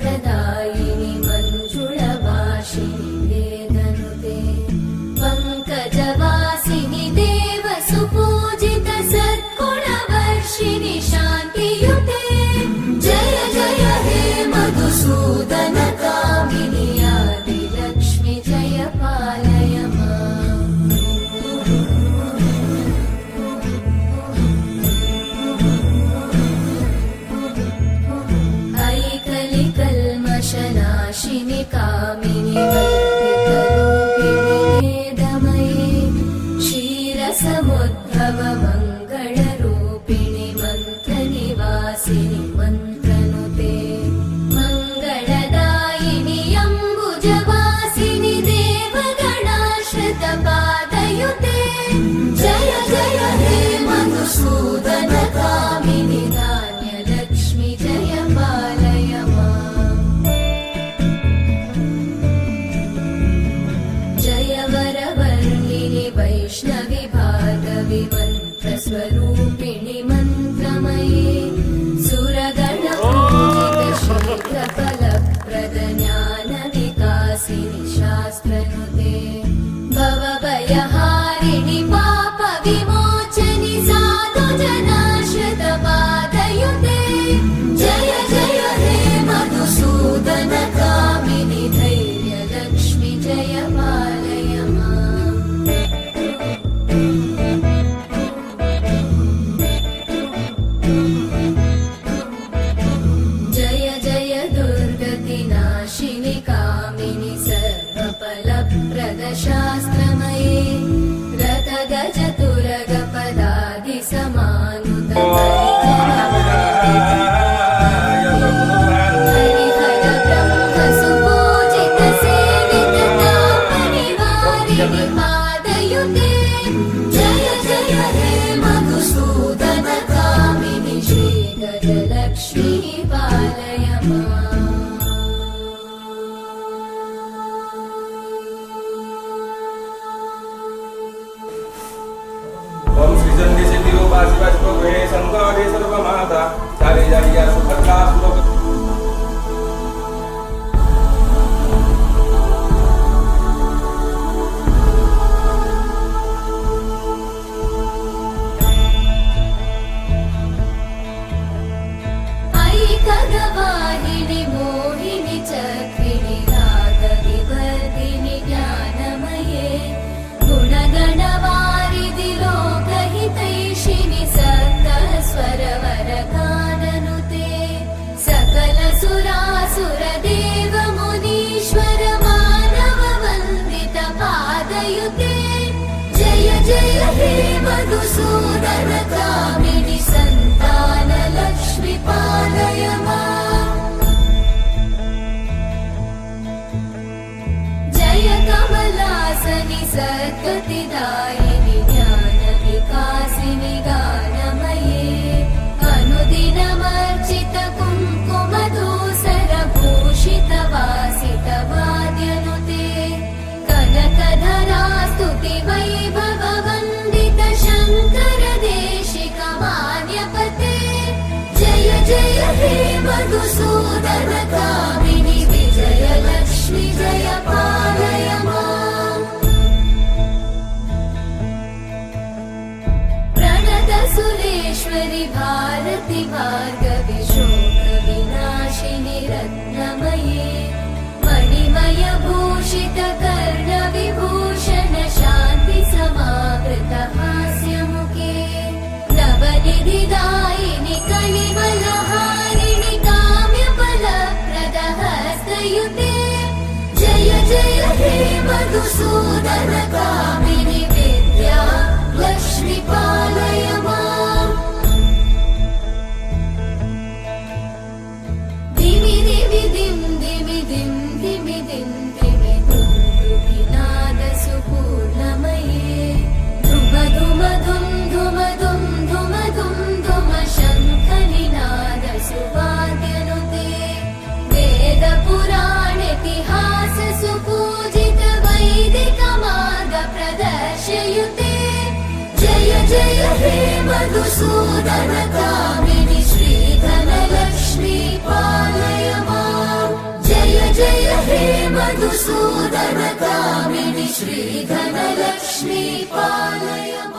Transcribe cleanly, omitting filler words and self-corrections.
प्रदायिनि मञ्जुळवासिनि वेदनुते पङ्कजवासिनि देवसुपूजित सद्गुणवर्षिणि शान्तियुते जय जय हे मधुसूदन कामिनि आदिलक्ष्मि जय पालय माम् ऐकलिकल्मषनाशिनि कामिनि वल्पितरूपिणि वेदमये क्षीरसमुद्भव मङ्गलरूपिणि मन्त्रनिवासिनि मन्त्रनुते मङ्गलदायिनि अम्बुजवासिनि देवगणाश्रितपादयुते जय जय हे मधुसूदन कामिनि धान्यलक्ष्मि जय पालय माम् जय वरवर्णिनि वैष्णवि भार्गवि मन्त्रस्वरूपिणि मन्त्रमये सुरगणपूजित शीघ्रफलप्रद ज्ञानविकासिनि शास्त्रनुते भवभयहारिणि पापविमोचनि साधुजनाश्रितपादयुते जय जय हे मधुसूदन कामिनि धैर्यलक्ष्मि जय पालय माम् जय जय दुर्गतिनाशिनि कामिनि सर्वफलप्रद शास्त्रमये रथगजतुरगपदादिसमानुत हरिहरब्रह्मसुपूजित सेवित तापनिवारिणि पादयुते जय जय हे मधुसूदन कामिनि श्रीगजलक्ष्मी पालय माम् ओम श्रीचंडी सिद्धिरूपाशिवाशिवे शंकरे सर्वमाता चारे जारिया सुभद्रा सुभद्रा ऐकगवाहिनि मोहिनि चक्रिणि रागविवर्धिनि ज्ञानमये गुणगणवारिधि लोकहितैषिणि सप्तस्वरवरगाननुते सकलसुरासुरदेव मुनीश्वर मानववन्दित पादयुते जय जय हे मधुसूदन कामिनि सन्तानलक्ष्मि पालय माम् जय कमलासनि सद्गतिदायिनि ज्ञानविकासिनि गानमये अनुदिनमर्चित कुङ्कुमधूसरभूषित वासित वाद्यनुते कनकधरा स्तुति वैभववन्दित शङ्कर देशिक मान्यपते जय जय हे मधुसूदन कामिनि विजयलक्ष्मि जय पालय माम् प्रणतसुरेश्वरि भारति भार्गवि शोकविनाशिनि रत्नमये मणिमयभूषित कर्णविभूषण शान्ति समावृत हास्यमुखे नवनिधिदायिनि कलिवलहारिणि काम्यफलप्रद हस्तयुते जय जय हे मधुसूदन कामिनि विद्या लक्ष्मि पालय माम् धिमि धिमि धिं धिमि धिं धिमि धिं धिमि धुन्दुभिनादसुपूर्णमये धुम धुम धुं धुम धुं धुम धुं धुम शङ्खनिनाद सुवाद्यनुते वेदपुराणेतिहास सुपूजित वैदिक मार्ग प्रदर्शयुते जय जय हे मधुसूदन कामिनि श्रीधनलक्ष्मी पालय माम् मधुसूदनकामिनि श्रीधनलक्ष्मी पालय